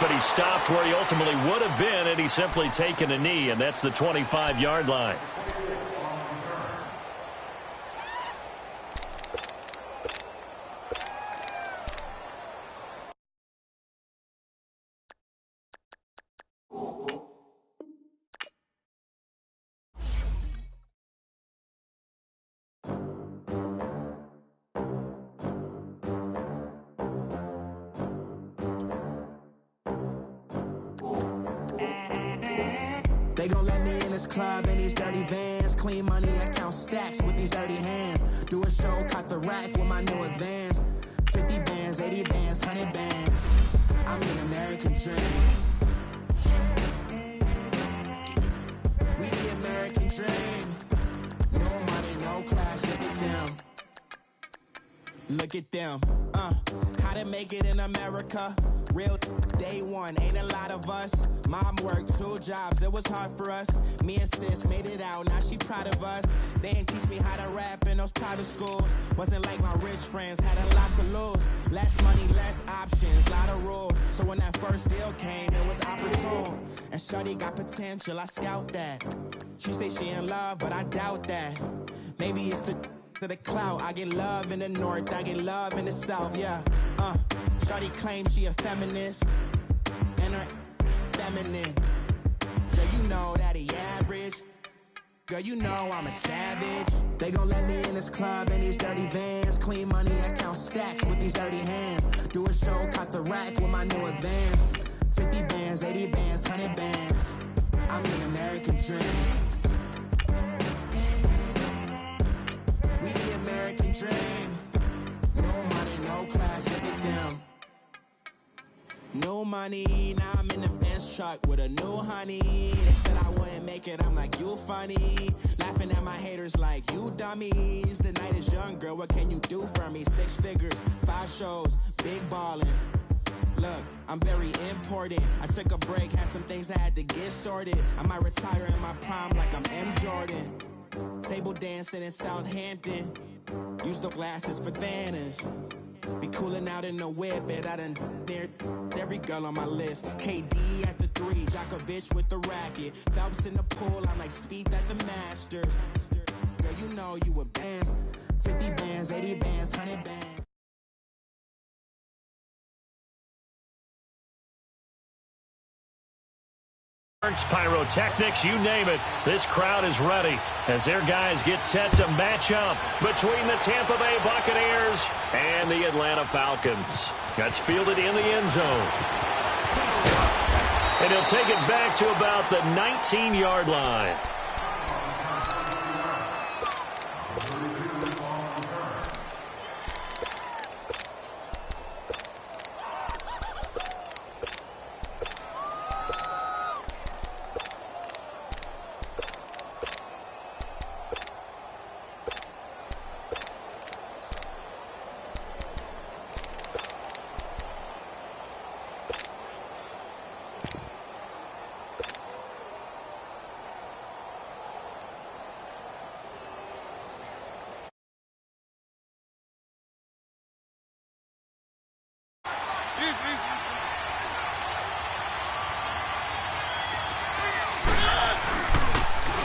but he stopped where he ultimately would have been had he simply taken a knee, and that's the 25-yard line. They gon' let me in this club in these dirty vans. Clean money, I count stacks with these dirty hands. Do a show, cut the rack with my new advance. 50 bands, 80 bands, 100 bands. I'm the American dream. We the American dream. No money, no class, look at them. Look at them. How to make it in America. Real day one, ain't a lot of us. Mom worked 2 jobs, it was hard for us. Me and sis made it out, now she proud of us. They ain't teach me how to rap in those private schools. Wasn't like my rich friends, had a lot to lose. Less money, less options, lot of rules. So when that first deal came, it was opportune. And shorty got potential, I scout that. She say she in love, but I doubt that. Maybe it's the clout. I get love in the north, I get love in the south, yeah. Shorty claims she a feminist, and her feminine. Girl, you know that he average. Girl, you know I'm a savage. They gon' let me in this club in these dirty vans. Clean money, I count stacks with these dirty hands. Do a show, cut the rack with my new advance. 50 bands, 80 bands, 100 bands. I'm the American dream. We the American dream. No money, no class, look at them. No money, now I'm in the Benz truck with a new honey. They said I wouldn't make it, I'm like, you funny. Laughing at my haters like, you dummies. The night is young, girl, what can you do for me? 6 figures, 5 shows, big ballin'. Look, I'm very important. I took a break, had some things I had to get sorted. I might retire in my prime like I'm M. Jordan. Table dancing in Southampton. Use the glasses for banners. Be cooling out in the whip, but I done dared every girl on my list. KD at the 3, Djokovic with the racket. Phelps in the pool, I'm like Speed at the Masters. Girl, you know you a bands. 50 bands, 80 bands, 100 bands. Pyrotechnics, you name it. This crowd is ready as their guys get set to match up between the Tampa Bay Buccaneers and the Atlanta Falcons. That's fielded in the end zone. And he'll take it back to about the 19-yard line.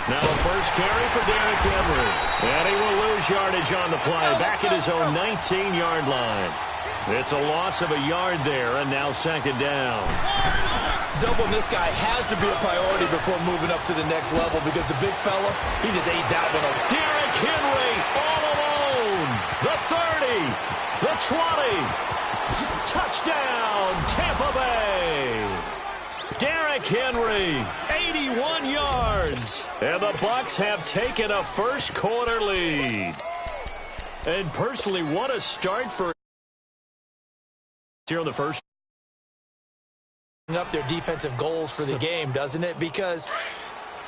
Now a first carry for Derrick Henry. And he will lose yardage on the play. Back at his own 19-yard line. It's a loss of a yard there, and now second down. Doubling this guy has to be a priority before moving up to the next level because the big fella, he just ate that one up. Derrick Henry all alone. The 30, the 20. Touchdown, Tampa Bay. Derrick Henry, 81 yards. And the Bucs have taken a first quarter lead. And personally, what a start for here in the first. Up their defensive goals for the game, doesn't it? Because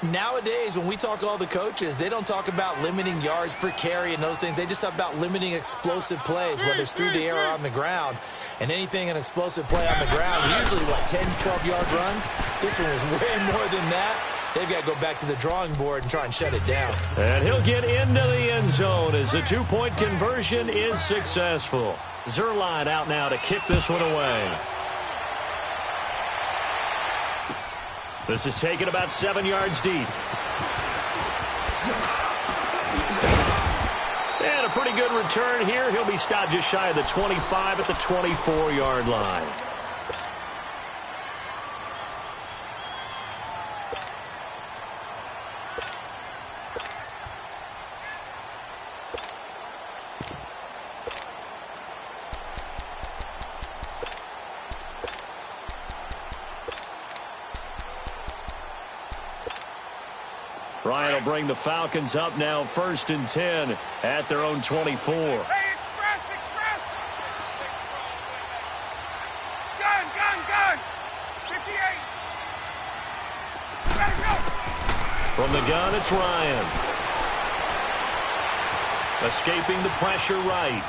nowadays, when we talk to all the coaches, they don't talk about limiting yards per carry and those things. They just talk about limiting explosive plays, whether it's through the air or on the ground. And anything an explosive play on the ground, usually, 10, 12-yard runs? This one was way more than that. They've got to go back to the drawing board and try and shut it down. And he'll get into the end zone as the two-point conversion is successful. Zerline out now to kick this one away. This is taken about 7 yards deep. And a pretty good return here. He'll be stopped just shy of the 25 at the 24-yard line. Ryan will bring the Falcons up now, 1st and 10 at their own 24. Hey, express! Gun! 58! Let it go! From the gun, it's Ryan. Escaping the pressure right.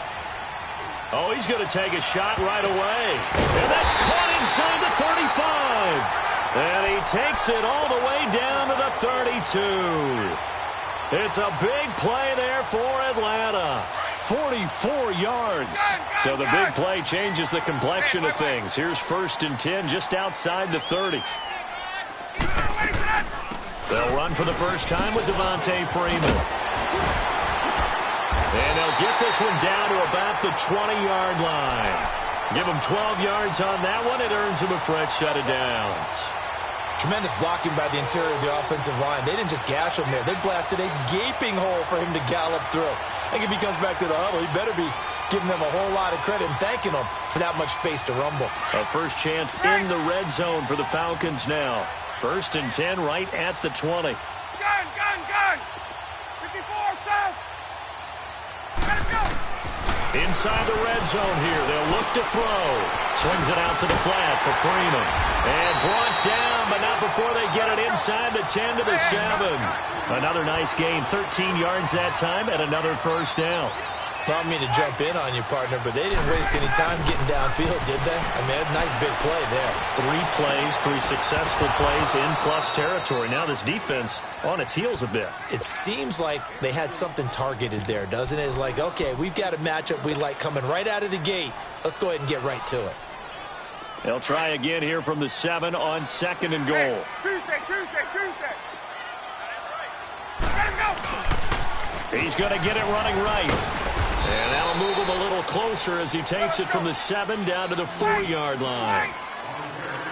Oh, he's going to take a shot right away. And that's caught inside the 35. And he takes it all the way down to the 32. It's a big play there for Atlanta. 44 yards. So the big play changes the complexion of things. Here's 1st and 10 just outside the 30. They'll run for the first time with Devontae Freeman. And they'll get this one down to about the 20-yard line. Give them 12 yards on that one. It earns them a fresh set of downs. Tremendous blocking by the interior of the offensive line. They didn't just gash him there. They blasted a gaping hole for him to gallop through. I think if he comes back to the huddle, he better be giving them a whole lot of credit and thanking them for that much space to rumble. A first chance in the red zone for the Falcons now. 1st and 10 right at the 20. Gun! 54, south! Let it go! Inside the red zone here. They'll look to throw. Swings it out to the flat for Freeman. And brought down, but not before they get it inside the 10 to the 7. Another nice gain. 13 yards that time and another first down. Well, I don't mean to jump in on you, partner, but they didn't waste any time getting downfield, did they? I mean, a nice big play there. 3 plays, 3 successful plays in plus territory. Now this defense on its heels a bit. It seems like they had something targeted there, doesn't it? It's like, okay, we've got a matchup we like coming right out of the gate. Let's go ahead and get right to it. They'll try again here from the 7 on 2nd and goal. Hey, Tuesday! Let it go! He's going to get it running right. And that'll move him a little closer as he takes it from the 7 down to the 4-yard line.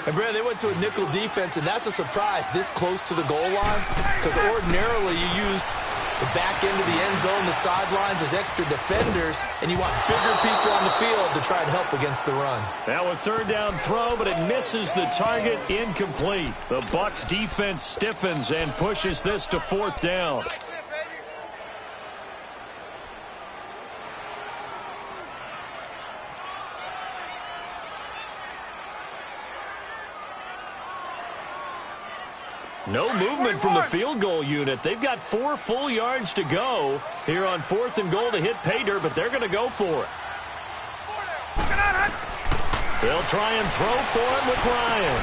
And, Brad, they went to a nickel defense, and that's a surprise this close to the goal line because ordinarily you use the back end of the end zone, the sidelines as extra defenders, and you want bigger people on the field to try and help against the run. Now a 3rd down throw, but it misses the target, incomplete. The Bucs defense stiffens and pushes this to 4th down. No movement from the field goal unit. They've got 4 full yards to go here on 4th and goal to hit pay dirt, but they're going to go for it. They'll try and throw for him with Ryan.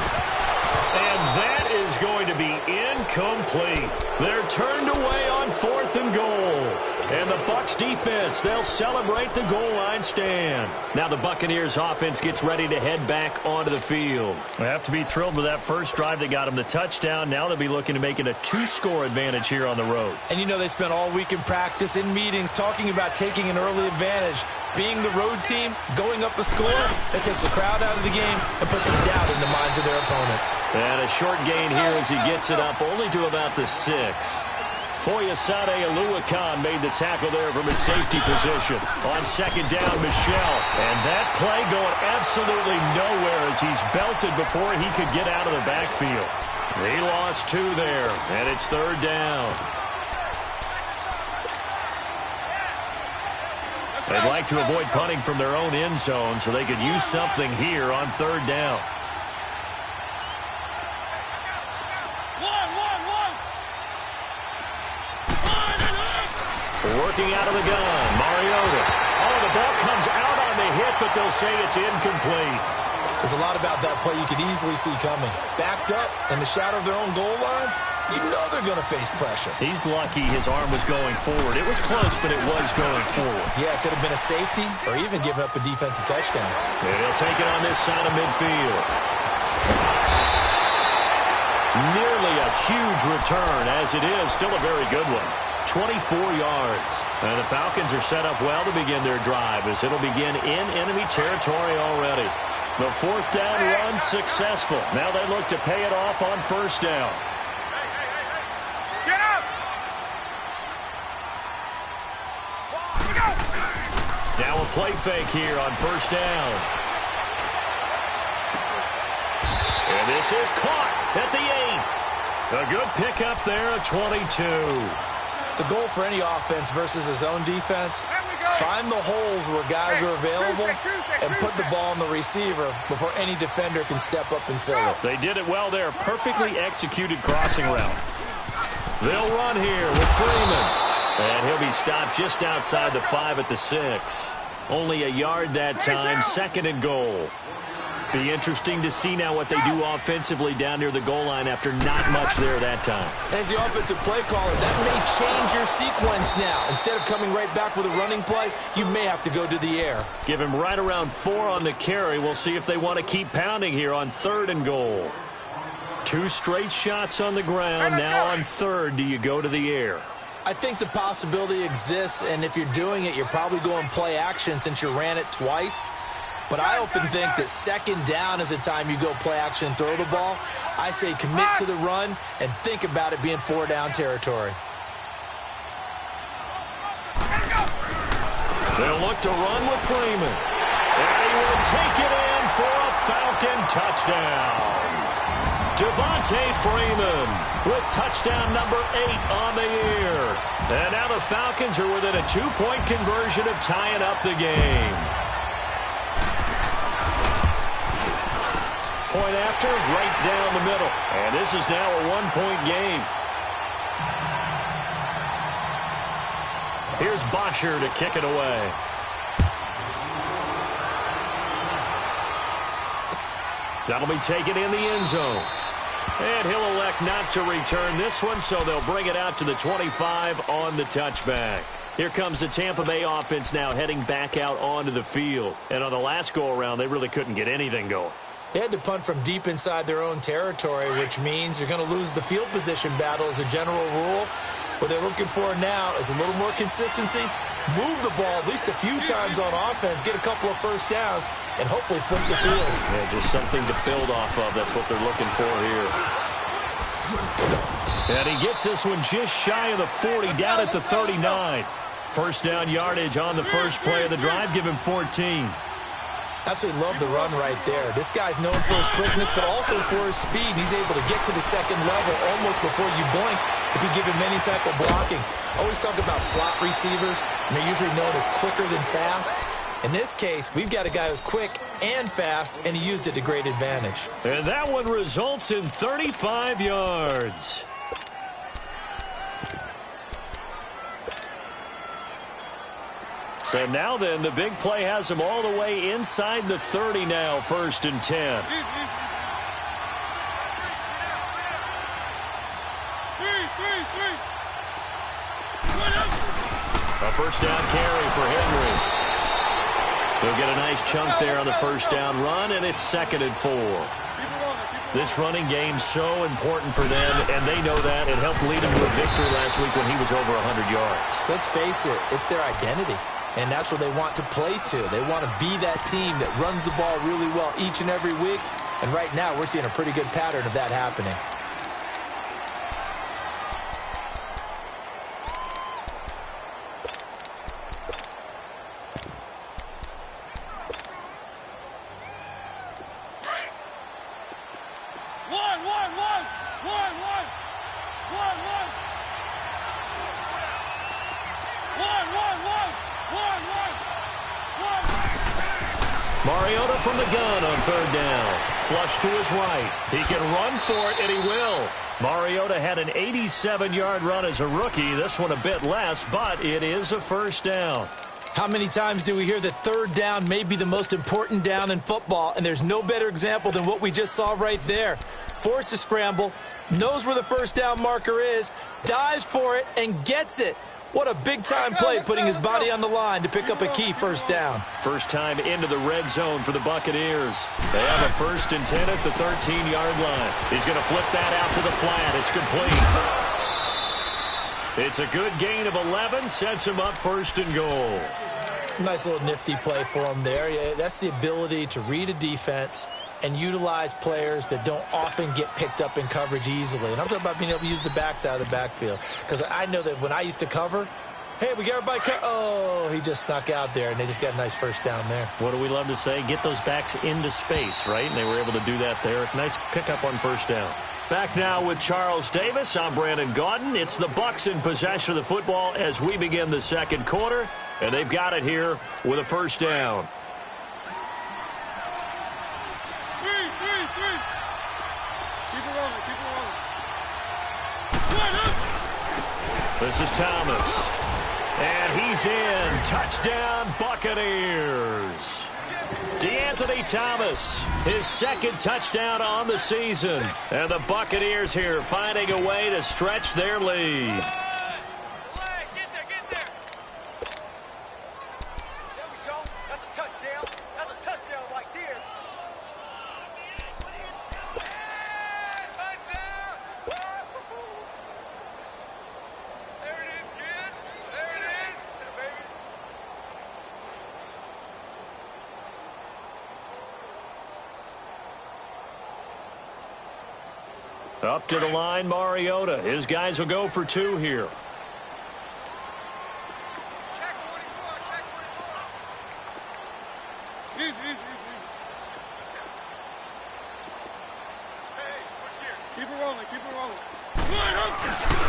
And that is going to be incomplete. They're turned away on 4th and goal. And the Bucs defense, they'll celebrate the goal line stand. Now the Buccaneers offense gets ready to head back onto the field. They have to be thrilled with that first drive that got them the touchdown. Now they'll be looking to make it a 2-score advantage here on the road. And you know they spent all week in practice, in meetings, talking about taking an early advantage. Being the road team, going up a score, that takes the crowd out of the game and puts some doubt in the minds of their opponents. And a short gain here as he gets it up only to about the 6. Foyesade Aluakan made the tackle there from his safety position. On 2nd down, Michel. And that play going absolutely nowhere as he's belted before he could get out of the backfield. He lost 2 there, and it's 3rd down. They'd like to avoid punting from their own end zone so they could use something here on 3rd down. Working out of the gun, Mariota. Oh, the ball comes out on the hit, but they'll say it's incomplete. There's a lot about that play you could easily see coming. Backed up in the shadow of their own goal line, you know they're going to face pressure. He's lucky his arm was going forward. It was close, but it was going forward. Yeah, it could have been a safety or even given up a defensive touchdown. And he'll take it on this side of midfield. Nearly a huge return, as it is still a very good one. 24 yards. And the Falcons are set up well to begin their drive, as it'll begin in enemy territory already. The fourth down run successful. Now they look to pay it off on first down. Get up! Now a play fake here on first down. And this is caught at the 8. A good pickup there at 22. The goal for any offense versus his own defense, find the holes where guys are available and put the ball on the receiver before any defender can step up and fill it. They did it well there. Perfectly executed crossing route. They'll run here with Freeman. And he'll be stopped just outside the 5 at the 6. Only a yard that time, second and goal. Be interesting to see now what they do offensively down near the goal line after not much there that time. As the offensive play caller, that may change your sequence now. Instead of coming right back with a running play, you may have to go to the air. Give him right around 4 on the carry. We'll see if they want to keep pounding here on third and goal. 2 straight shots on the ground. Now on third, do you go to the air? I think the possibility exists, and if you're doing it, you're probably going play action since you ran it twice. But I often think that second down is the time you go play action and throw the ball. I say commit to the run and think about it being 4-down territory. They'll look to run with Freeman. And he will take it in for a Falcon touchdown. Devontae Freeman with touchdown number 8 on the year. And now the Falcons are within a 2-point conversion of tying up the game. Point after, right down the middle. And this is now a 1-point game. Here's Bosher to kick it away. That'll be taken in the end zone. And he'll elect not to return this one, so they'll bring it out to the 25 on the touchback. Here comes the Tampa Bay offense now heading back out onto the field. And on the last go-around, they really couldn't get anything going. They had to punt from deep inside their own territory, which means you're going to lose the field position battle as a general rule. What they're looking for now is a little more consistency, move the ball at least a few times on offense, get a couple of first downs, and hopefully flip the field. Yeah, just something to build off of. That's what they're looking for here. And he gets this one just shy of the 40, down at the 39. First down yardage on the first play of the drive. Give him 14. Absolutely love the run right there. This guy's known for his quickness, but also for his speed. He's able to get to the second level almost before you blink if you give him any type of blocking. Always talk about slot receivers, and they're usually known as quicker than fast. In this case, we've got a guy who's quick and fast, and he used it to great advantage. And that one results in 35 yards. So now then, the big play has them all the way inside the 30 now, first and 10. A first down carry for Henry. They'll get a nice chunk there on the first down run, and it's second and 4. This running game's so important for them, and they know that. It helped lead them to a victory last week when he was over 100 yards. Let's face it, it's their identity. And that's what they want to play to. They want to be that team that runs the ball really well each and every week. And right now, we're seeing a pretty good pattern of that happening. Mariota from the gun on third down. Flush to his right. He can run for it, and he will. Mariota had an 87-yard run as a rookie. This one a bit less, but it is a first down. How many times do we hear that third down may be the most important down in football, and there's no better example than what we just saw right there. Forced to scramble, knows where the first down marker is, dives for it, and gets it. What a big-time play, putting his body on the line to pick up a key first down. First time into the red zone for the Buccaneers. They have a 1st and 10 at the 13-yard line. He's going to flip that out to the flat. It's complete. It's a good gain of 11, sets him up 1st and goal. Nice little nifty play for him there. Yeah, that's the ability to read a defense and utilize players that don't often get picked up in coverage easily. And I'm talking about being able to use the backs out of the backfield. Because I know that when I used to cover, hey, we got everybody oh, he just snuck out there, and they just got a nice first down there. What do we love to say? Get those backs into space, right? And they were able to do that there. Nice pickup on first down. Back now with Charles Davis. I'm Brandon Gaudin. It's the Bucs in possession of the football as we begin the second quarter. And they've got it here with a first down. This is Thomas. And he's in. Touchdown, Buccaneers. DeAnthony Thomas, his 2nd touchdown on the season. And the Buccaneers here finding a way to stretch their lead. Up to the line, Mariota. His guys will go for 2 here. Check 44, check 44. Easy. Hey, switch gears. Keep it rolling.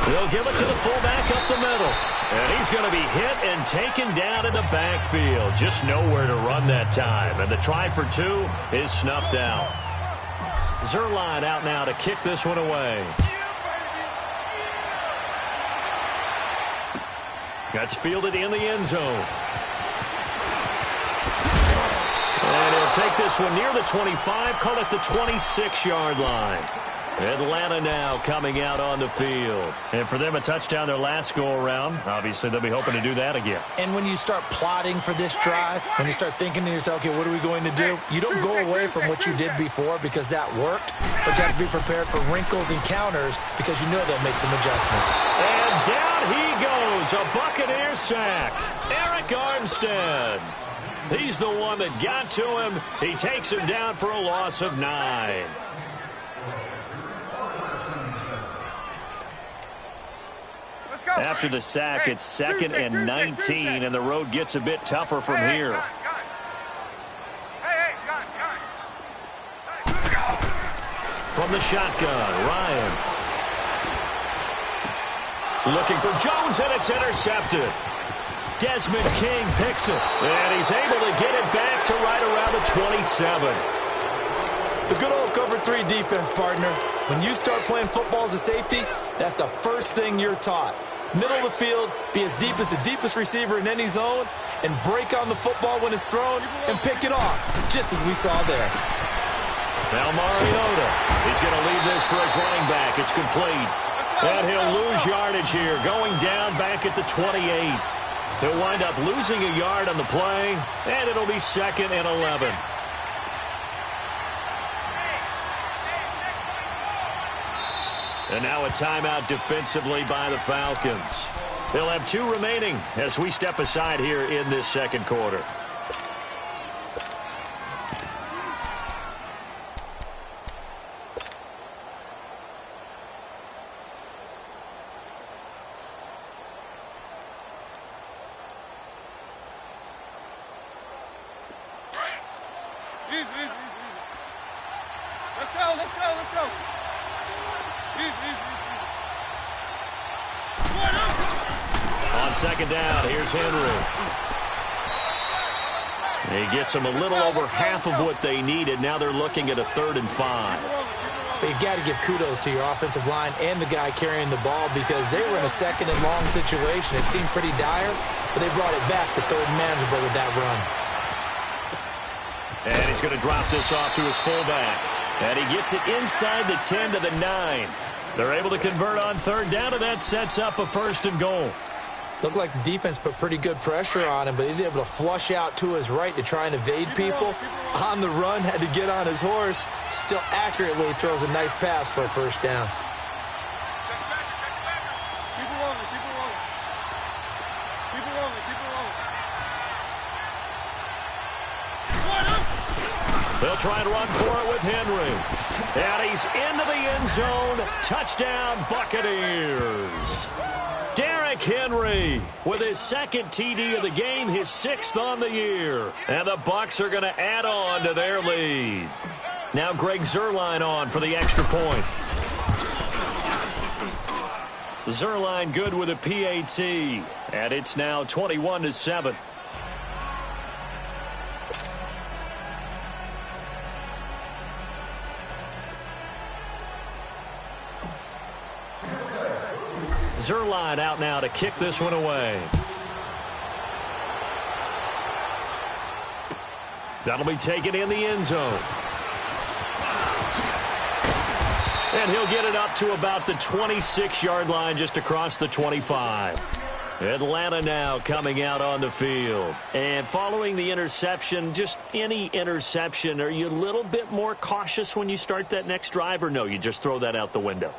They'll give it to the fullback up the middle. And he's going to be hit and taken down in the backfield. Just nowhere to run that time. And the try for 2 is snuffed out. Zerline out now to kick this one away. That's fielded in the end zone. And he'll take this one near the 25, call it the 26-yard line. Atlanta now coming out on the field. And for them, a touchdown their last go-around. Obviously, they'll be hoping to do that again. And when you start plotting for this drive, when you start thinking to yourself, okay, what are we going to do? You don't go away from what you did before because that worked, but you have to be prepared for wrinkles and counters because you know they'll make some adjustments. And down he goes, a Buccaneer sack. Eric Armstead. He's the one that got to him. He takes him down for a loss of 9. After the sack, it's 2nd and 19, and the road gets a bit tougher from here. From the shotgun, Ryan. Looking for Jones, and it's intercepted. Desmond King picks it, and he's able to get it back to right around the 27. The good old cover 3 defense, partner. When you start playing football as a safety, that's the first thing you're taught. Middle of the field, be as deep as the deepest receiver in any zone, and break on the football when it's thrown and pick it off, just as we saw there. Now Mariota, he's going to leave this for his running back. It's complete. And he'll lose yardage here, going down back at the 28. He'll wind up losing a yard on the play, and it'll be 2nd and 11. And now a timeout defensively by the Falcons. They'll have 2 remaining as we step aside here in this second quarter. Let's go. On 2nd down, here's Henry. He gets them a little over half of what they needed. Now they're looking at a 3rd and 5. You've got to give kudos to your offensive line and the guy carrying the ball because they were in a 2nd and long situation. It seemed pretty dire, but they brought it back to 3rd and manageable with that run. And he's going to drop this off to his fullback. And he gets it inside the 10 to the 9. They're able to convert on 3rd down, and that sets up a 1st and goal. Looked like the defense put pretty good pressure on him, but he's able to flush out to his right to try and evade people. On the run, had to get on his horse. Still accurately throws a nice pass for a first down. They'll try and run for it with Henry. And he's into the end zone. Touchdown, Buccaneers. Derrick Henry with his second TD of the game, his 6th on the year. And the Bucs are going to add on to their lead. Now Greg Zuerlein on for the extra point. Zuerlein good with a PAT. And it's now 21-7. Zuerlein out now to kick this one away. That'll be taken in the end zone. And he'll get it up to about the 26-yard line, just across the 25. Atlanta now coming out on the field. And following the interception, just any interception, are you a little bit more cautious when you start that next drive, or no, you just throw that out the window?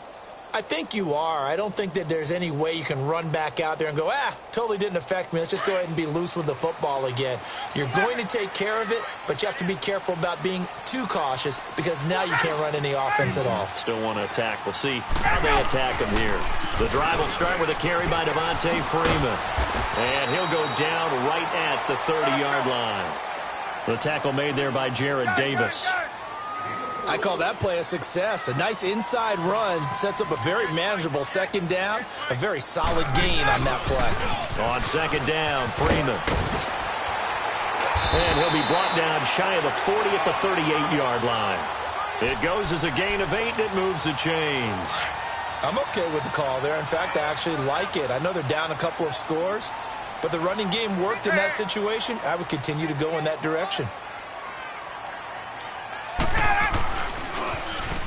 I think you are. I don't think that there's any way you can run back out there and go, totally didn't affect me. Let's just go ahead and be loose with the football again. You're going to take care of it, but you have to be careful about being too cautious because now you can't run any offense at all. Still want to attack. We'll see how they attack him here. The drive will start with a carry by Devontae Freeman. And he'll go down right at the 30-yard line. The tackle made there by Jarrad Davis. I call that play a success. A nice inside run sets up a very manageable second down. A very solid gain on that play. On second down, Freeman. And he'll be brought down shy of the 40 at the 38-yard line. It goes as a gain of 8, and it moves the chains. I'm okay with the call there. In fact, I actually like it. I know they're down a couple of scores, but the running game worked in that situation. I would continue to go in that direction.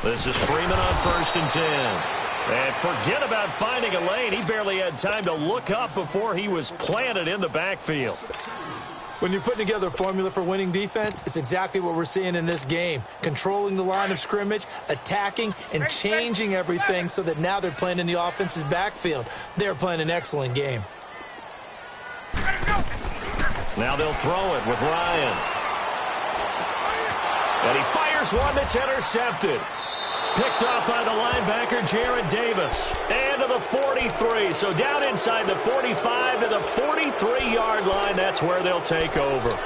This is Freeman on 1st and 10. And forget about finding a lane. He barely had time to look up before he was planted in the backfield. When you're putting together a formula for winning defense, it's exactly what we're seeing in this game. Controlling the line of scrimmage, attacking, and changing everything so that now they're playing in the offense's backfield. They're playing an excellent game. Now they'll throw it with Ryan. And he fires one that's intercepted. Picked off by the linebacker, Jarrad Davis. And to the 43. So down inside the 45 to the 43-yard line. That's where they'll take over.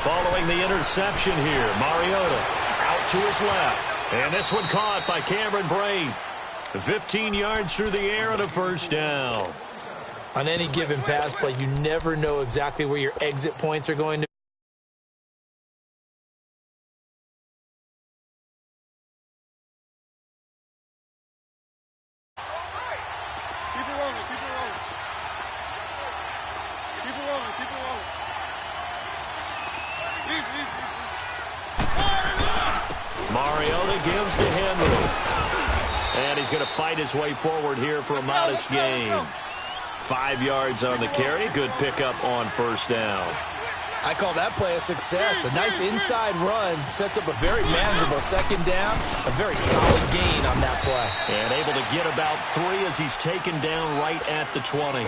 Following the interception here, Mariota out to his left. And this one caught by Cameron Brate. 15 yards through the air and a first down. On any given pass play, you never know exactly where your exit points are going to be. Mariota gives to Henry. And he's going to fight his way forward here for a modest gain. 5 yards on the carry. Good pickup on first down. I call that play a success. A nice inside run sets up a very manageable second down. A very solid gain on that play. And able to get about 3 as he's taken down right at the 20.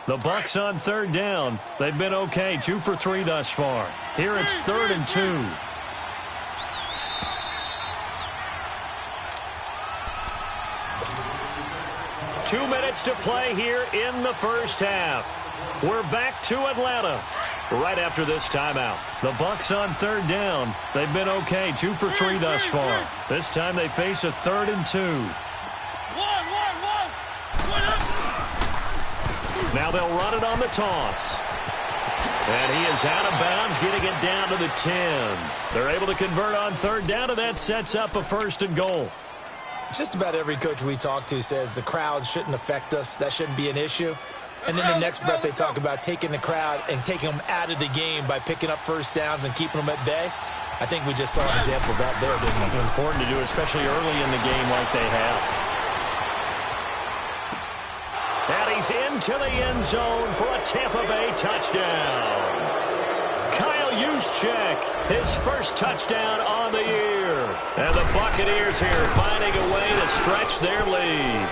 The Bucs on third down. They've been okay. 2 for 3 thus far. Here it's 3rd and 2. Two minutes to play here in the first half. We're back to Atlanta right after this timeout. The Bucs on third down. They've been okay. 2 for 3 thus far. This time they face a 3rd and 2. Now they'll run it on the toss. And he is out of bounds, getting it down to the 10. They're able to convert on third down, and that sets up a 1st and goal. Just about every coach we talk to says the crowd shouldn't affect us. That shouldn't be an issue. And then the next breath they talk about taking the crowd and taking them out of the game by picking up first downs and keeping them at bay. I think we just saw an example of that there, didn't we? Important to do, especially early in the game like they have. And he's into the end zone for a Tampa Bay touchdown. Kyle Juszczyk, his first touchdown on the year. And the Buccaneers here finding a way to stretch their lead.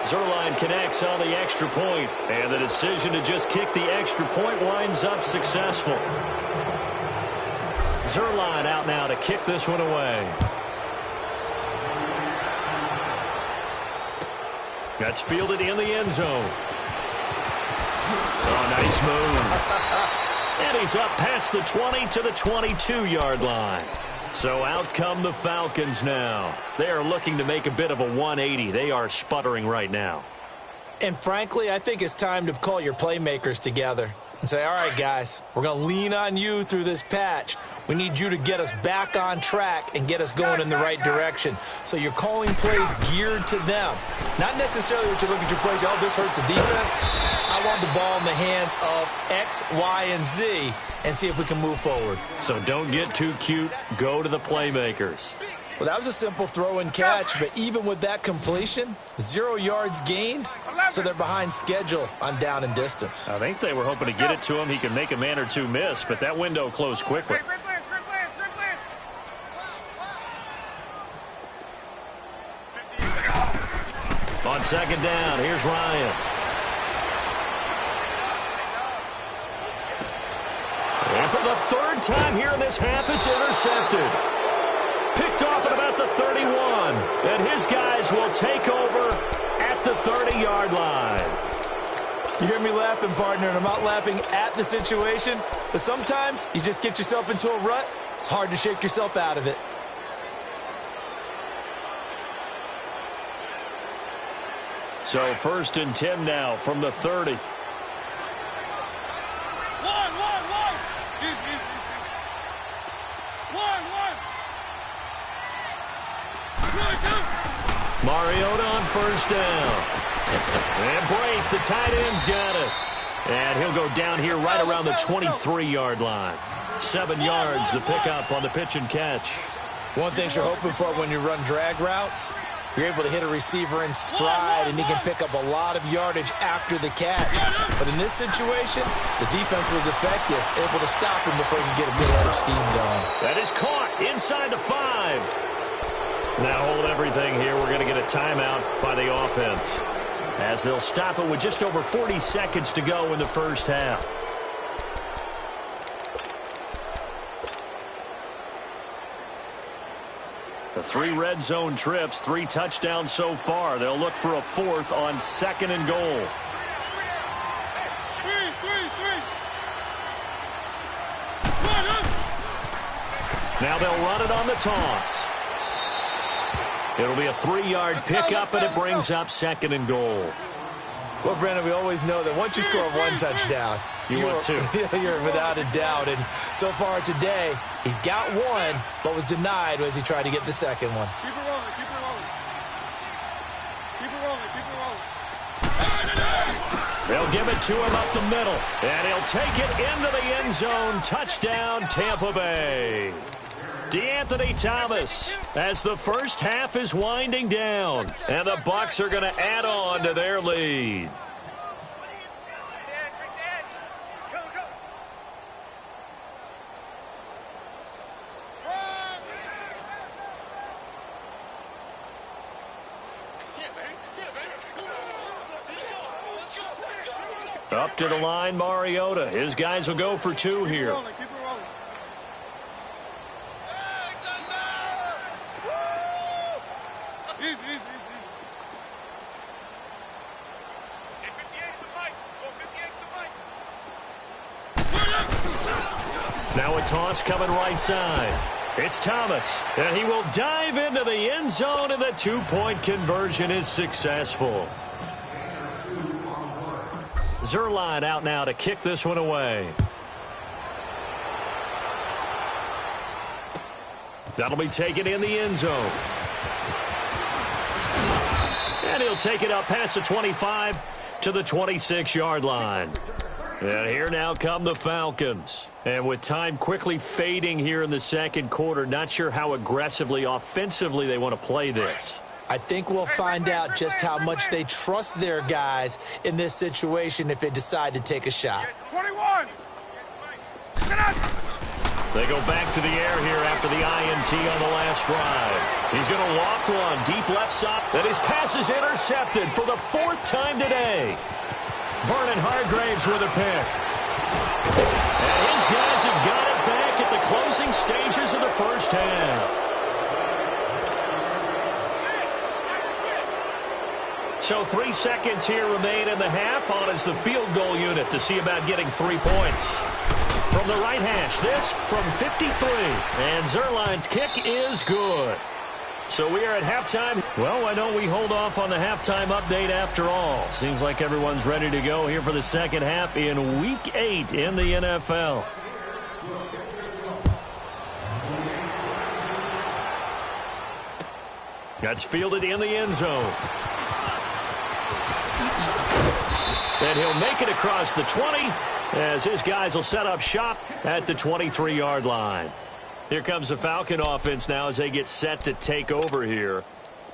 Zerline connects on the extra point, and the decision to just kick the extra point winds up successful. Zerline out now to kick this one away. That's fielded in the end zone. Oh, nice move. And he's up past the 20 to the 22-yard line. So out come the Falcons now. They are looking to make a bit of a 180. They are sputtering right now. And frankly, I think it's time to call your playmakers together and say, all right, guys, we're going to lean on you through this patch. We need you to get us back on track and get us going in the right direction. So you're calling plays geared to them. Not necessarily what you look at your plays, oh, this hurts the defense. I want the ball in the hands of X, Y, and Z and see if we can move forward. So don't get too cute. Go to the playmakers. Well, that was a simple throw and catch, but even with that completion, 0 yards gained, so they're behind schedule on down and distance. I think they were hoping to get it to him. He could make a man or two miss, but that window closed quickly. On second down, here's Ryan. And for the third time here in this half, it's intercepted. Picked off at about the 31. And his guys will take over at the 30-yard line. You hear me laughing, partner, and I'm not laughing at the situation, but sometimes you just get yourself into a rut. It's hard to shake yourself out of it. So 1st and 10 now from the 30. Mariota on first down. And Brate, the tight end's got it. And he'll go down here right around the 23-yard line. 7 yards, the pickup on the pitch and catch. One thing you're hoping for when you run drag routes, you're able to hit a receiver in stride, and he can pick up a lot of yardage after the catch. But in this situation, the defense was effective, able to stop him before he could get a good head of steam going. That is caught inside the 5. Now hold everything here. We're going to get a timeout by the offense, as they'll stop it with just over 40 seconds to go in the first half. The 3 red zone trips, 3 touchdowns so far. They'll look for a 4th on 2nd and goal. Now they'll run it on the toss. It'll be a 3-yard pickup, and it brings up 2nd and goal. Well, Brandon, we always know that once you score 1 touchdown, you're without a doubt. And so far today, he's got 1, but was denied as he tried to get the 2nd one. Keep it rolling, keep it rolling. Keep it rolling, keep it rolling. They'll give it to him up the middle, and he'll take it into the end zone. Touchdown, Tampa Bay. DeAnthony Thomas, as the first half is winding down, and the Bucs are going to add on to their lead. Up to the line, Mariota. His guys will go for 2 here. Now a toss coming right side. It's Thomas, and he will dive into the end zone, and the 2-point conversion is successful. Zerline out now to kick this one away. That'll be taken in the end zone. And he'll take it up past the 25 to the 26-yard line. And here now come the Falcons. And with time quickly fading here in the second quarter, not sure how aggressively, offensively they want to play this. I think we'll find out just how much they trust their guys in this situation if they decide to take a shot. 21! They go back to the air here after the INT on the last drive. He's going to loft one deep left side. And his pass is intercepted for the fourth time today. Vernon Hargraves with a pick. And his guys have got it back at the closing stages of the first half. So 3 seconds here remain in the half. On is the field goal unit to see about getting 3 points. From the right hash, this from 53. And Zerline's kick is good. So we are at halftime. Well, why don't we hold off on the halftime update after all? Seems like everyone's ready to go here for the second half in Week 8 in the NFL. That's fielded in the end zone. And he'll make it across the 20 as his guys will set up shop at the 23-yard line. Here comes the Falcon offense now as they get set to take over here.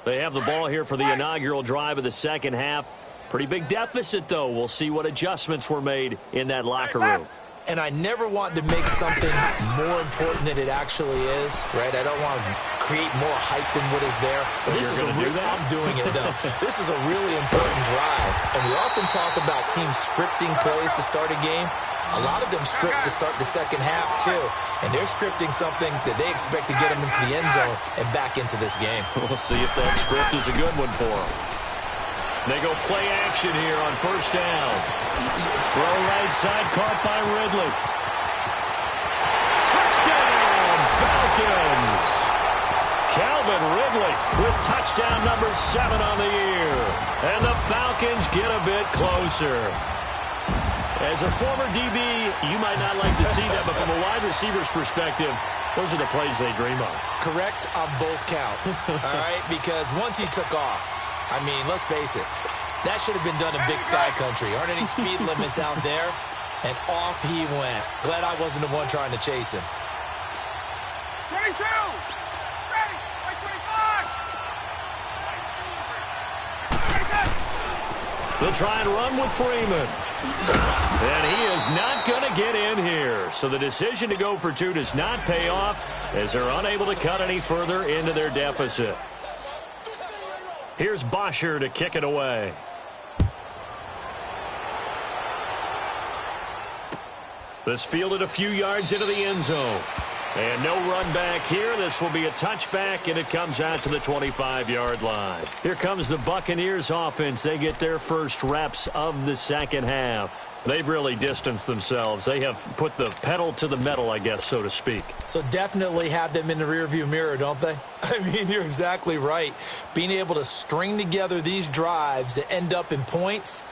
They have the ball here for the inaugural drive of the second half. Pretty big deficit, though. We'll see what adjustments were made in that locker room. And I never want to make something more important than it actually is, right? I don't want to create more hype than what is there. But this is I'm doing it, though. This is a really important drive. And we often talk about teams scripting plays to start a game. A lot of them script to start the second half, too. And they're scripting something that they expect to get them into the end zone and back into this game. We'll see if that script is a good one for them. They go play action here on first down. Throw right side, caught by Ridley. Touchdown, Falcons! Calvin Ridley with touchdown number 7 on the year. And the Falcons get a bit closer. As a former DB, you might not like to see that, but from a wide receiver's perspective, those are the plays they dream of. Correct on both counts, all right? Because once he took off, I mean, let's face it, that should have been done in Big Sky Country. Aren't any speed limits out there? And off he went. Glad I wasn't the one trying to chase him. 22! Ready! 25! They'll try and run with Freeman. And he is not going to get in here. So the decision to go for 2 does not pay off as they're unable to cut any further into their deficit. Here's Bosher to kick it away. This fielded a few yards into the end zone. And no run back here. This will be a touchback, and it comes out to the 25-yard line. Here comes the Buccaneers offense. They get their first reps of the second half. They've really distanced themselves. They have put the pedal to the metal, I guess, so to speak. So definitely have them in the rearview mirror, don't they? I mean, you're exactly right. Being able to string together these drives that end up in points,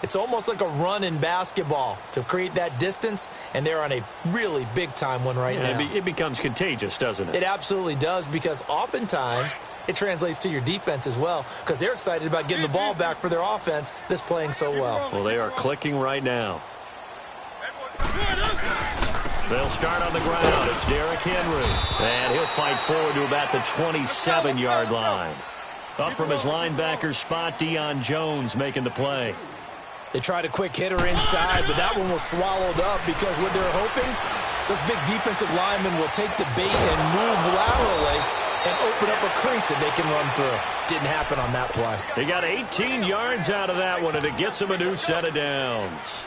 it's almost like a run in basketball to create that distance, and they're on a really big-time one right now. It becomes contagious, doesn't it? It absolutely does, because oftentimes it translates to your defense as well, because they're excited about getting the ball back for their offense that's playing so well. Well, they are clicking right now. They'll start on the ground. It's Derrick Henry. And he'll fight forward to about the 27-yard line. Up from his linebacker spot, Deion Jones making the play. They tried a quick hitter inside, but that one was swallowed up because what they're hoping, those big defensive linemen will take the bait and move laterally and open up a crease that they can run through. Didn't happen on that play. They got 18 yards out of that one, and it gets them a new set of downs.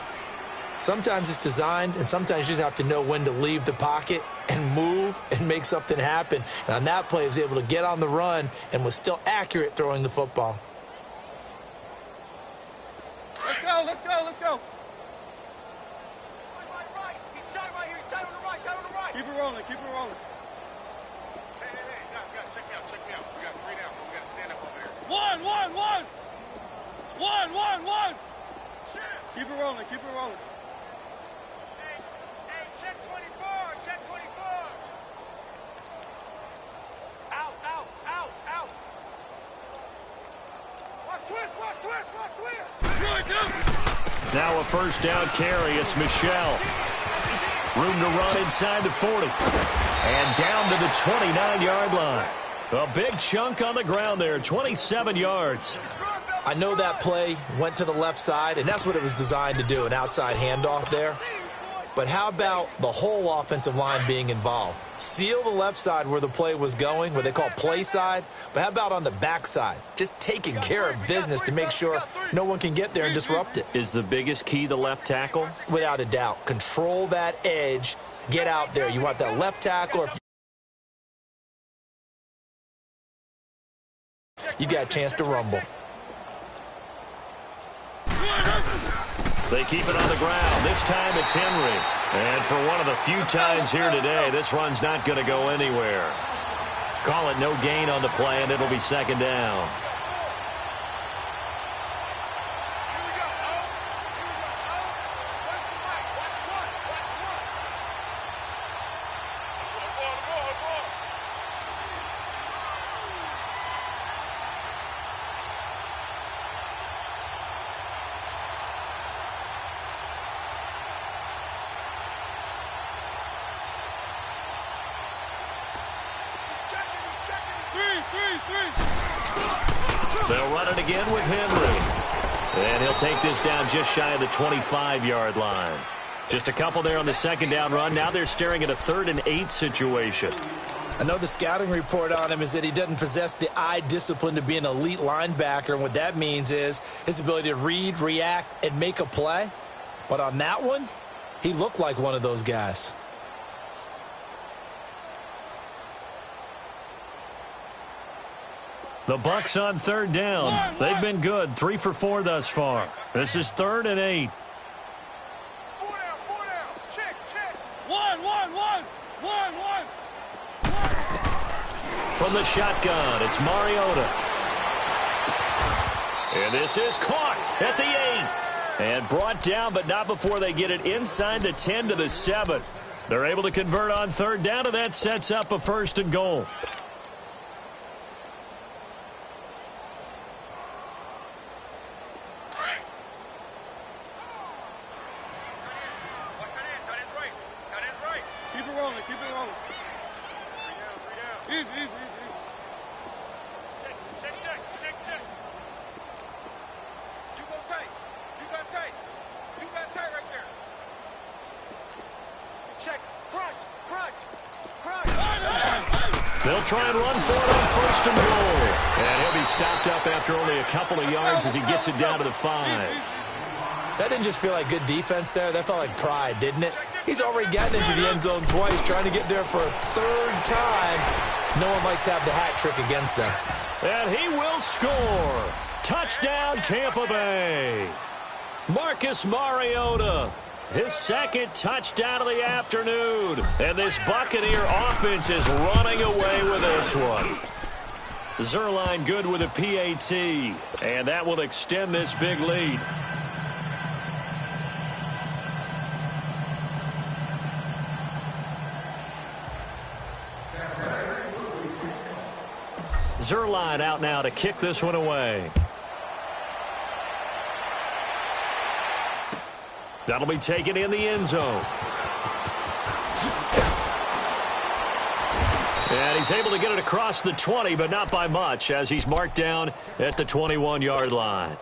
Sometimes it's designed, and sometimes you just have to know when to leave the pocket and move and make something happen. And on that play, he was able to get on the run and was still accurate throwing the football. Let's go, let's go, let's go. Keep it rolling, keep it rolling. Hey, guys, check me out. We got 3 down, but we got to stand up over here. One. Keep it rolling, keep it rolling. Hey, check 24, check 24. Out, out, out, out. Watch twist, watch twist, watch twist. Now a first down carry. It's Michelle. Room to run inside the 40. And down to the 29-yard line. A big chunk on the ground there, 27 yards. I know that play went to the left side, and that's what it was designed to do, an outside handoff there. But how about the whole offensive line being involved? Seal the left side where the play was going, what they call play side. But how about on the back side? Just taking care of business to make sure no one can get there and disrupt it. Is the biggest key the left tackle? Without a doubt. Control that edge. Get out there. You want that left tackle. If you got a chance to rumble. They keep it on the ground. This time it's Henry. And for one of the few times here today, this run's not going to go anywhere. Call it no gain on the play, and it'll be second down. They'll run it again with Henry. And he'll take this down just shy of the 25-yard line. Just a couple there on the second down run. Now they're staring at a 3rd and 8 situation. I know the scouting report on him is that he doesn't possess the eye discipline to be an elite linebacker. And what that means is his ability to read, react, and make a play. But on that one, he looked like one of those guys. The Bucs on 3rd down. They've been good. 3 for 4 thus far. This is 3rd and 8. 4 down, 4 down. Check, check. One. From the shotgun, it's Mariota. And this is caught at the 8. And brought down, but not before they get it inside the 10 to the 7. They're able to convert on 3rd down, and that sets up a 1st and goal. Easy. Check. You go tight. You got tight right there. Check. Crunch. They'll try and run for it on 1st and goal. And he'll be stopped up after only a couple of yards as he gets it down to the 5. That didn't just feel like good defense there. That felt like pride, didn't it? He's already gotten into the end zone twice, trying to get there for a 3rd time. No one likes to have the hat trick against them. And he will score. Touchdown, Tampa Bay. Marcus Mariota, his 2nd touchdown of the afternoon. And this Buccaneer offense is running away with this one. Zerline good with a PAT. And that will extend this big lead. Zerline out now to kick this one away. That'll be taken in the end zone. And he's able to get it across the 20, but not by much, as he's marked down at the 21-yard line.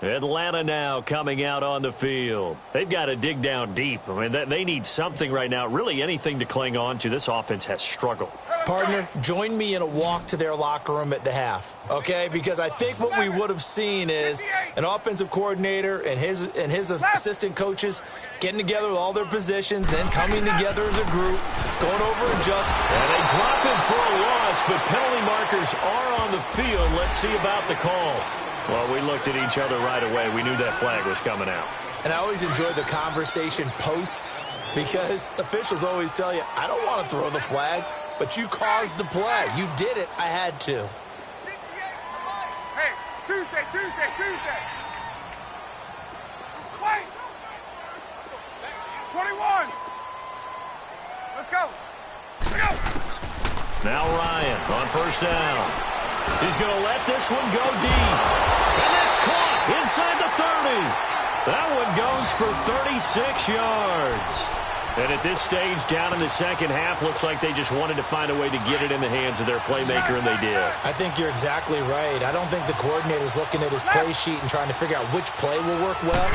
Atlanta now coming out on the field. They've got to dig down deep. I mean, they need something right now, really anything to cling on to. This offense has struggled. Partner, join me in a walk to their locker room at the half, okay? Because I think what we would have seen is an offensive coordinator and his assistant coaches getting together with all their positions, then coming together as a group, going over adjustments. And they drop him for a loss, but penalty markers are on the field. Let's see about the call. Well, we looked at each other right away. We knew that flag was coming out. And I always enjoy the conversation post, because officials always tell you, I don't want to throw the flag, but you caused the play. You did it. I had to. Hey, Tuesday. Wait. 21. Let's go. Let's go. Now Ryan on first down. He's going to let this one go deep. And that's caught inside the 30. That one goes for 36 yards. And at this stage, down in the second half, looks like they just wanted to find a way to get it in the hands of their playmaker, and they did. I think you're exactly right. I don't think the coordinator's looking at his play sheet and trying to figure out which play will work well.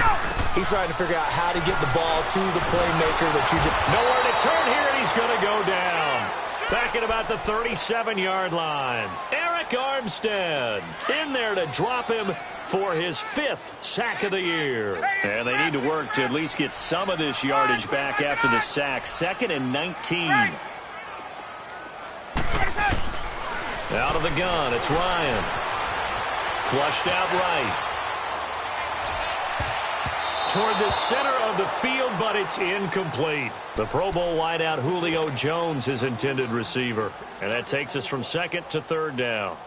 He's trying to figure out how to get the ball to the playmaker that you just... Nowhere to turn here, and he's going to go down. Back at about the 37-yard line. Eric Armstead in there to drop him for his 5th sack of the year. And they need to work to at least get some of this yardage back after the sack. 2nd and 19. Out of the gun, it's Ryan. Flushed out right. Toward the center of the field, but it's incomplete. The Pro Bowl wideout Julio Jones, his intended receiver. And that takes us from 2nd to 3rd down.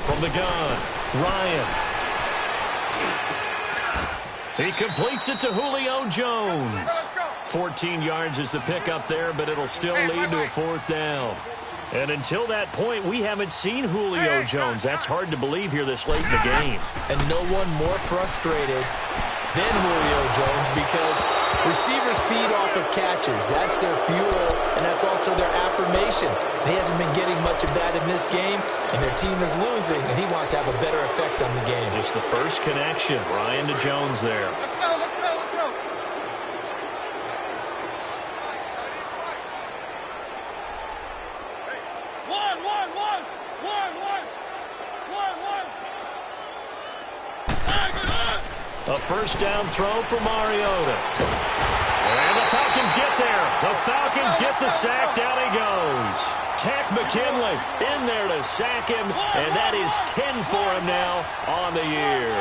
From the gun, Ryan. He completes it to Julio Jones. 14 yards is the pickup there, but it'll still lead to a 4th down. And until that point, we haven't seen Julio Jones. That's hard to believe here this late in the game. And no one more frustrated than Julio Jones because receivers feed off of catches. That's their fuel, and that's also their affirmation. And he hasn't been getting much of that in this game, and their team is losing, and he wants to have a better effect on the game. Just the first connection, Ryan to Jones there. Let's go, let's go, let's go. A first down throw for Mariota. And the Falcons get there. The Falcons get the sack. Down he goes. Tack McKinley in there to sack him. And that is 10 for him now on the year.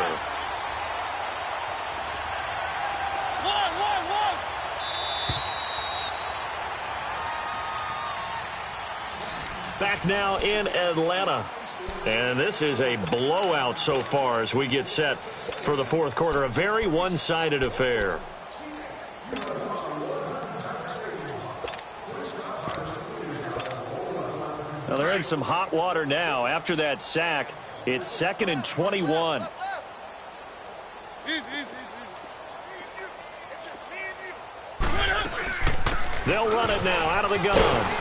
Back now in Atlanta. And this is a blowout so far as we get set for the 4th quarter. A very one-sided affair. Now they're in some hot water now. After that sack, it's 2nd and 21. They'll run it now out of the guns.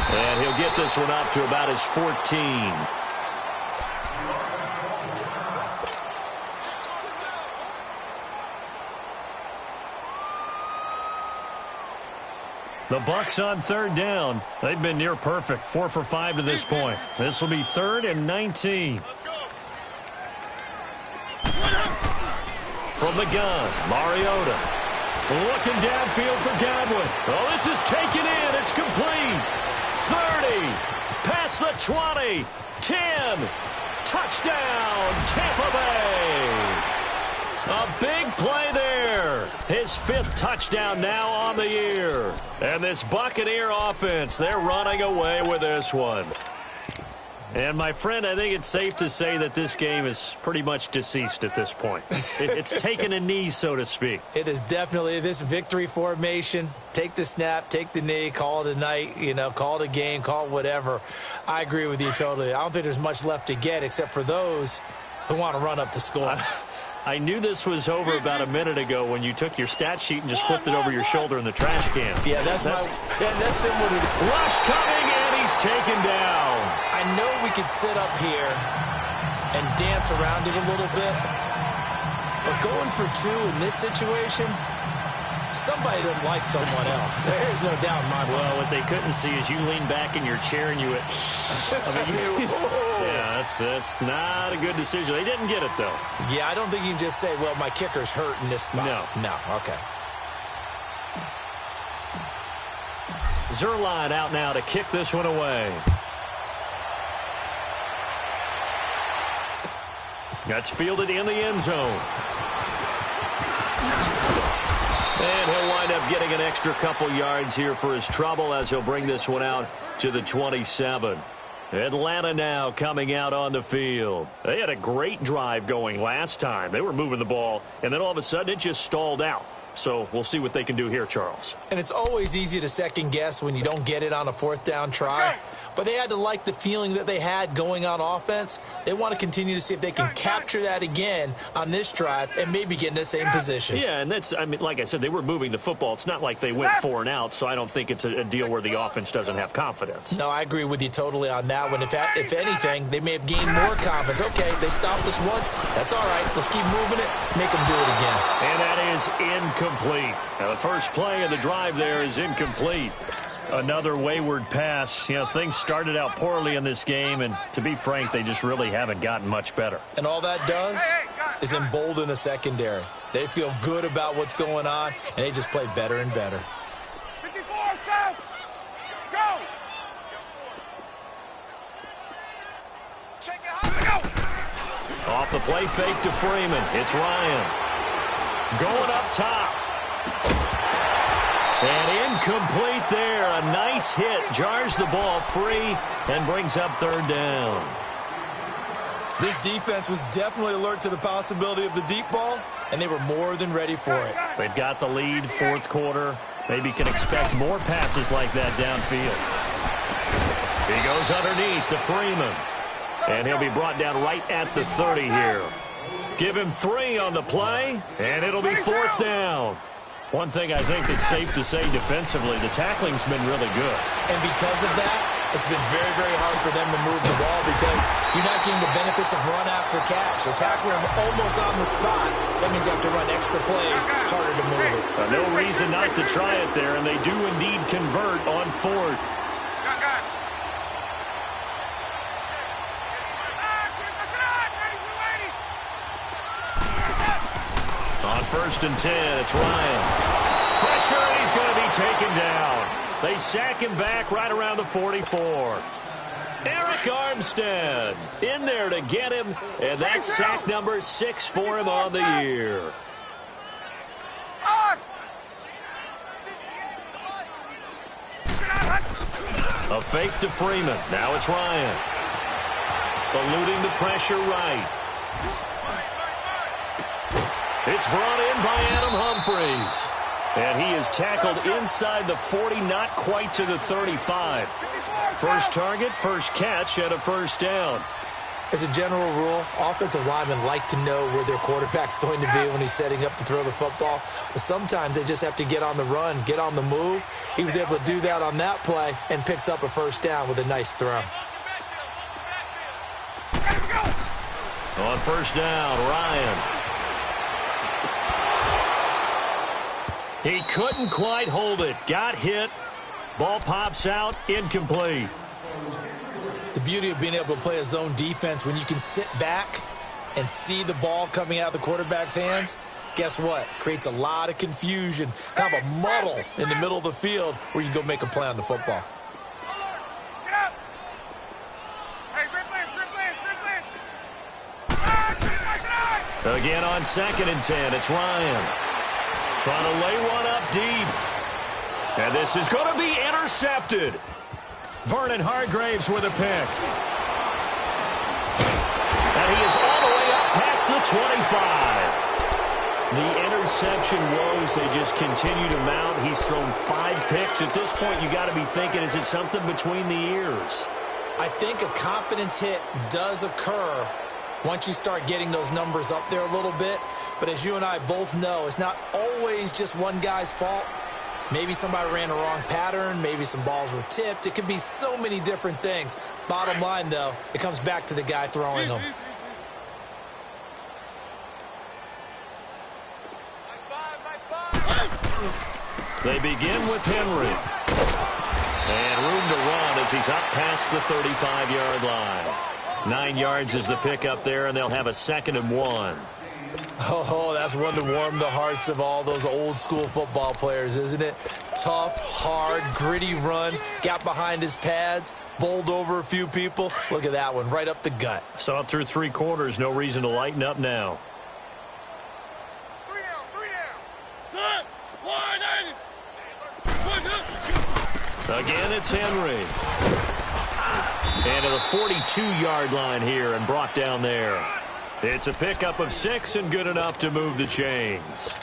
And he'll get this one up to about his 14. The Bucs on 3rd down. They've been near perfect. 4 for 5 to this point. This will be 3rd and 19. From the gun, Mariota. Looking downfield for Godwin. Oh, this is taken in. It's complete. 30. Past the 20. 10. Touchdown, Tampa Bay. A big play there. His 5th touchdown now on the year. And this Buccaneer offense, they're running away with this one. And, my friend, I think it's safe to say that this game is pretty much deceased at this point. It's taken a knee, so to speak. It is definitely this victory formation. Take the snap, take the knee, call it a night, call it a game, call it whatever. I agree with you totally. I don't think there's much left to get except for those who want to run up the score. I knew this was over about a minute ago when you took your stat sheet and just flipped it over your shoulder in the trash can. Yeah, that's similar to... Rush coming, and he's taken down. I know we could sit up here and dance around it a little bit, but going for 2 in this situation, somebody doesn't like someone else. There's no doubt in my mind. Well, what they couldn't see is you lean back in your chair and you went... yeah, that's not a good decision. They didn't get it, though. Yeah, I don't think you can just say, well, my kicker's hurt in this spot. No, okay. Zerline out now to kick this one away. That's fielded in the end zone. And he'll wind up getting an extra couple yards here for his trouble as he'll bring this one out to the 27. Atlanta now coming out on the field. They had a great drive going last time. They were moving the ball, and then all of a sudden it just stalled out. So we'll see what they can do here, Charles. And it's always easy to second guess when you don't get it on a fourth down try. But they had to like the feeling that they had going on offense. They want to continue to see if they can capture that again on this drive and maybe get in the same position. Yeah, and that's, I mean, like I said, they were moving the football. It's not like they went 4 and out, so I don't think it's a deal where the offense doesn't have confidence. No, I agree with you totally on that one. If anything, they may have gained more confidence. Okay, they stopped us once. That's all right. Let's keep moving it. Make them do it again. And that is incomplete. Now, the first play of the drive there is incomplete. Another wayward pass. You know, things started out poorly in this game, and to be frank, they just really haven't gotten much better. And all that does is embolden a secondary. They feel good about what's going on, and they just play better and better. 54, south. Go. Check it out. Go. Off the play fake to Freeman. It's Ryan. Going up top. And incomplete there. A nice hit. Jars the ball free and brings up third down. This defense was definitely alert to the possibility of the deep ball, and they were more than ready for it. They've got the lead, fourth quarter. Maybe can expect more passes like that downfield. He goes underneath to Freeman. And he'll be brought down right at the 30 here. Give him 3 on the play, and it'll be fourth down. One thing I think that's safe to say defensively, the tackling's been really good. And because of that, it's been very, very hard for them to move the ball because you're not getting the benefits of run after catch. They're tackling them almost on the spot. That means you have to run extra plays, harder to move it. No reason not to try it there, and they do indeed convert on fourth. On 1st and 10, it's Ryan. Pressure, and he's going to be taken down. They sack him back right around the 44. Eric Armstead in there to get him, and that's sack number 6 for him on the year. A fake to Freeman. Now it's Ryan. Eluding the pressure right. It's brought in by Adam Humphries. And he is tackled inside the 40, not quite to the 35. First target, first catch, and a first down. As a general rule, offensive linemen like to know where their quarterback's going to be when he's setting up to throw the football. But sometimes they just have to get on the run, get on the move. He was able to do that on that play and picks up a first down with a nice throw. On first down, Ryan. He couldn't quite hold it. Got hit. Ball pops out. Incomplete. The beauty of being able to play a zone defense when you can sit back and see the ball coming out of the quarterback's hands, guess what? Creates a lot of confusion, kind of a muddle in the middle of the field where you can go make a play on the football. Get up. Hey, replay. Again on 2nd and 10, it's Ryan. Trying to lay one up deep. And this is going to be intercepted. Vernon Hargraves with a pick. And he is all the way up past the 25. The interception woes, they just continue to mount. He's thrown 5 picks. At this point, you got to be thinking, is it something between the ears? I think a confidence hit does occur once you start getting those numbers up there a little bit. But as you and I both know, it's not always just one guy's fault. Maybe somebody ran a wrong pattern. Maybe some balls were tipped. It could be so many different things. Bottom line, though, it comes back to the guy throwing them. They begin with Henry. And room to run as he's up past the 35-yard line. 9 yards is the pickup there, and they'll have a 2nd and 1. Oh, that's one to warm the hearts of all those old-school football players, isn't it? Tough, hard, gritty run, got behind his pads, bowled over a few people. Look at that one, right up the gut. Saw it through 3 quarters, no reason to lighten up now. 3 down. Set. 1. Again, it's Henry. And to the 42-yard line here and brought down there. It's a pickup of 6 and good enough to move the chains.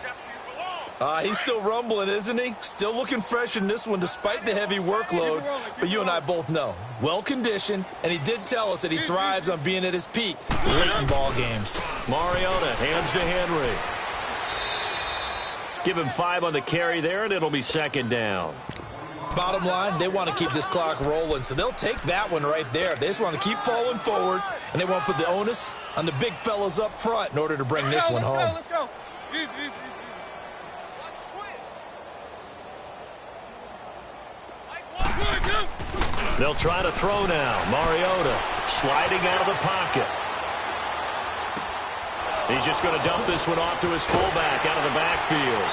He's still rumbling, isn't he? Still looking fresh in this one despite the heavy workload. But you and I both know, well-conditioned, and he did tell us that he thrives on being at his peak late in ball games. Mariota hands to Henry. Give him 5 on the carry there, and it'll be second down. Bottom line, they want to keep this clock rolling, so they'll take that one right there. They just want to keep falling forward, and they want to put the onus on the big fellas up front in order to bring this one home. Let's go. Easy, easy, easy. They'll try to throw now. Mariota sliding out of the pocket. He's just going to dump this one off to his fullback out of the backfield.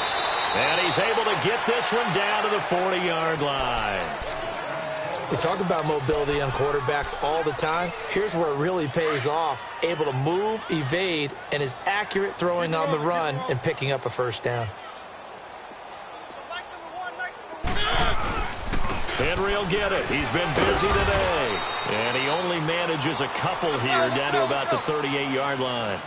And he's able to get this one down to the 40-yard line. We talk about mobility on quarterbacks all the time. Here's where it really pays off. Able to move, evade, and is accurate throwing on the run and picking up a first down. Henry will get it. He's been busy today. And he only manages a couple here down to about the 38-yard line.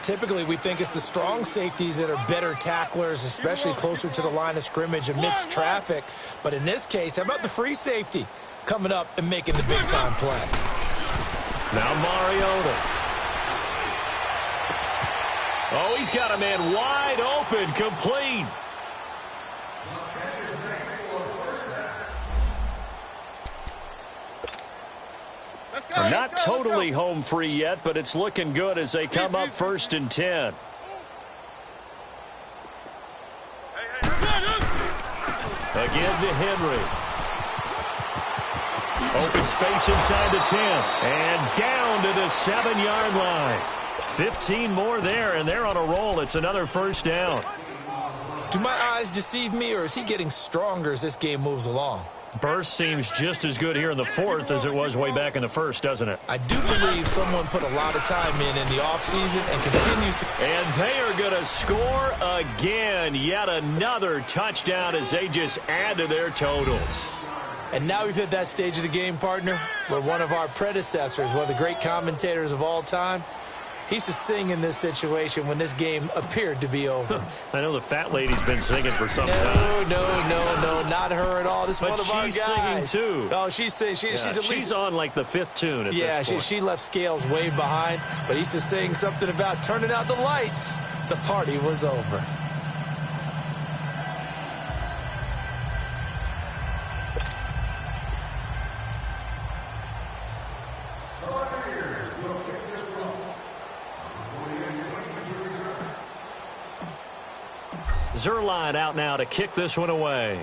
Typically, we think it's the strong safeties that are better tacklers, especially closer to the line of scrimmage amidst traffic. But in this case, how about the free safety coming up and making the big-time play? Now Mariota. Oh, he's got a man wide open, complete. They're not totally home free yet, but it's looking good as they come up 1st and 10. Again to Henry. Open space inside the 10. And down to the 7-yard line. 15 more there, and they're on a roll. It's another first down. Do my eyes deceive me, or is he getting stronger as this game moves along? Burst seems just as good here in the 4th as it was way back in the 1st, doesn't it? I do believe someone put a lot of time in the offseason and continues to... And they are going to score again. Yet another touchdown as they just add to their totals. And now we've hit that stage of the game, partner, where one of our predecessors, one of the great commentators of all time, he used to sing in this situation when this game appeared to be over. I know the fat lady's been singing for some time. No, not her at all. This is one of our guys. But she's singing too. Oh, she's singing. She's on like the 5th tune at this point. She left Scales way behind, but he used to sing something about turning out the lights. The party was over. Zerline out now to kick this one away.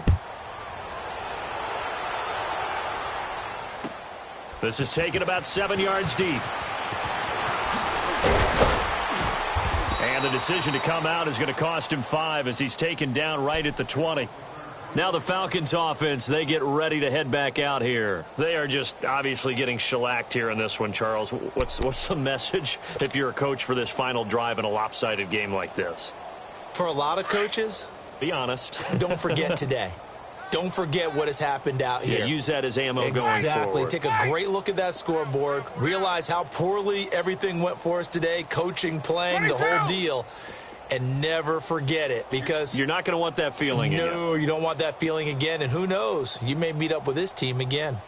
This is taken about 7 yards deep. And the decision to come out is going to cost him 5 as he's taken down right at the 20. Now the Falcons offense, they get ready to head back out here. They are just obviously getting shellacked here in this one, Charles. What's the message if you're a coach for this final drive in a lopsided game like this? For a lot of coaches, be honest. Don't forget today. Don't forget what has happened out here. Yeah, use that as ammo going forward. Exactly. Take a great look at that scoreboard. Realize how poorly everything went for us today. Coaching, playing, the whole deal. And never forget it, because you're not going to want that feeling again. No, you don't want that feeling again. And who knows? You may meet up with this team again.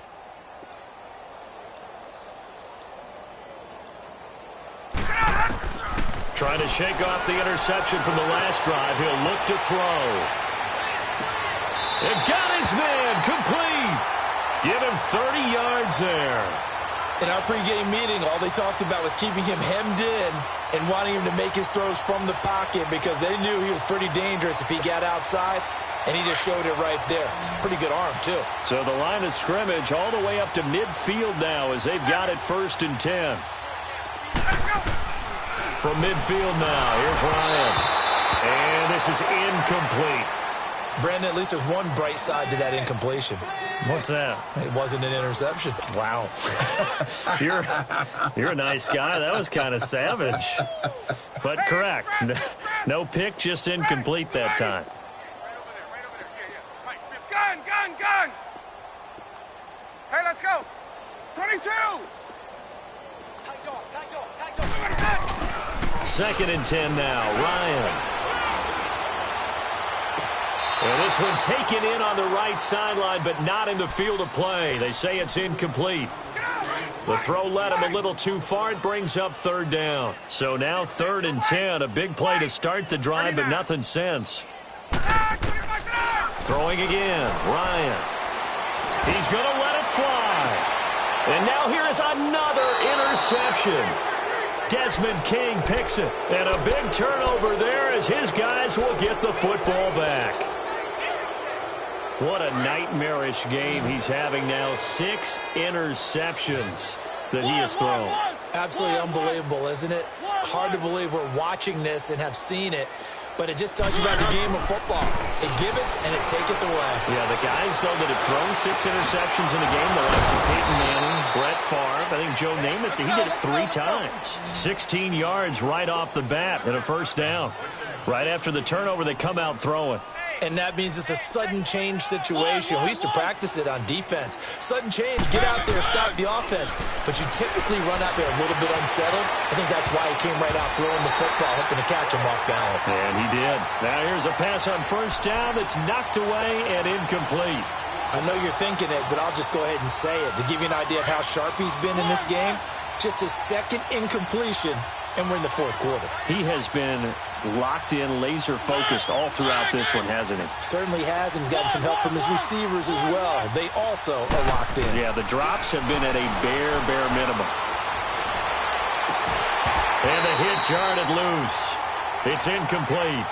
Trying to shake off the interception from the last drive. He'll look to throw. And got his man complete. Give him 30 yards there. In our pregame meeting, all they talked about was keeping him hemmed in and wanting him to make his throws from the pocket because they knew he was pretty dangerous if he got outside, and he just showed it right there. Pretty good arm, too. So the line of scrimmage all the way up to midfield now as they've got it 1st and 10. From midfield now, here's Ryan. And this is incomplete. Brandon, at least there's one bright side to that incompletion. What's that? It wasn't an interception. Wow. You're a nice guy. That was kind of savage. But correct. No pick, just incomplete that time. Gun! Hey, let's go. 22. Second and 10 now. Ryan. And this one taken in on the right sideline, but not in the field of play. They say it's incomplete. The throw led him a little too far. It brings up third down. So now 3rd and 10. A big play to start the drive, but nothing since. Throwing again. Ryan. He's going to let it fly. And now here is another interception. Desmond King picks it. And a big turnover there as his guys will get the football back. What a nightmarish game he's having now. 6 interceptions that he has thrown. Absolutely unbelievable, isn't it? Hard to believe we're watching this and have seen it. But it just tells you about the game of football. It give it and it taketh away. Yeah, the guys, though, that have thrown 6 interceptions in a game, the likes of Peyton Manning, Brett Favre, I think Joe Namath, he did it 3 times. 16 yards right off the bat and a first down. Right after the turnover, they come out throwing. And that means it's a sudden change situation. We used to practice it on defense. Sudden change, get out there, stop the offense. But you typically run out there a little bit unsettled. I think that's why he came right out throwing the football, hoping to catch him off balance. And he did. Now here's a pass on first down that's knocked away and incomplete. I know you're thinking it, but I'll just go ahead and say it. To give you an idea of how sharp he's been in this game, just his second incompletion, and we're in the 4th quarter. He has been locked in, laser-focused all throughout this one, hasn't he? Certainly has, and he's gotten some help from his receivers as well. They also are locked in. Yeah, the drops have been at a bare minimum. And the hit jarred it loose. It's incomplete.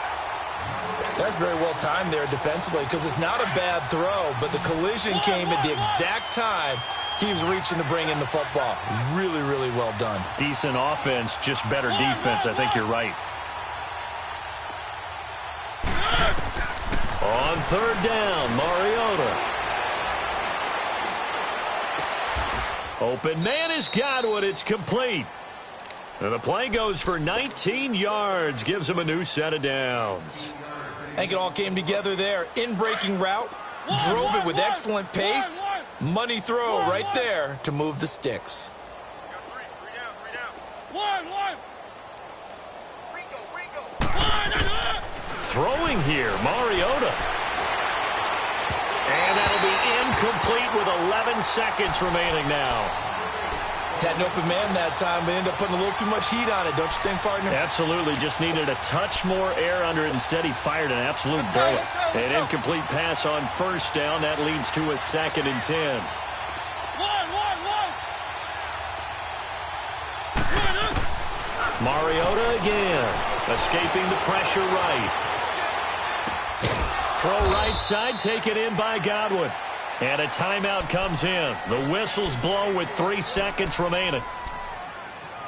That's very well timed there defensively because it's not a bad throw, but the collision came at the exact time he was reaching to bring in the football. Really, really well done. Decent offense, just better defense. I think you're right. On 3rd down, Mariota. Open man is Godwin. It's complete. And the play goes for 19 yards. Gives him a new set of downs. I think it all came together there. In-breaking route. Drove it with excellent pace. Money throw right there to move the sticks. Three down. One. Ringo. Throwing here, Mariota. And that'll be incomplete with 11 seconds remaining now. Had an open man that time, but ended up putting a little too much heat on it, don't you think, partner? Absolutely. Just needed a touch more air under it. Instead, he fired an absolute bullet. An incomplete pass on first down. That leads to a 2nd and 10. Mariota again. Escaping the pressure right. Throw right side, taken in by Godwin. And a timeout comes in. The whistles blow with 3 seconds remaining.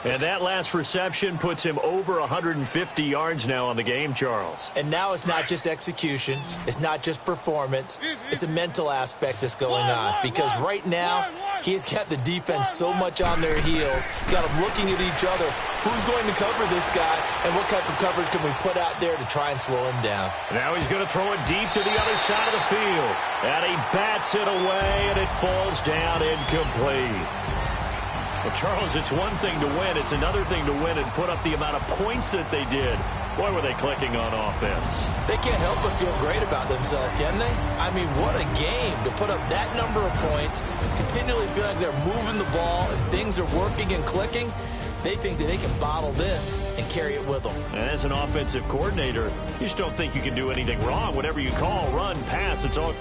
And that last reception puts him over 150 yards now on the game, Charles. And now it's not just execution. It's not just performance. It's a mental aspect that's going on. Because right now, he has got the defense so much on their heels, got them looking at each other. Who's going to cover this guy, and what type of coverage can we put out there to try and slow him down? Now he's going to throw it deep to the other side of the field. And he bats it away, and it falls down incomplete. Well, Charles, it's one thing to win. It's another thing to win and put up the amount of points that they did. Boy, were they clicking on offense. They can't help but feel great about themselves, can they? I mean, what a game to put up that number of points, continually feel like they're moving the ball and things are working and clicking. They think that they can bottle this and carry it with them. And as an offensive coordinator, you just don't think you can do anything wrong. Whatever you call, run, pass, it's all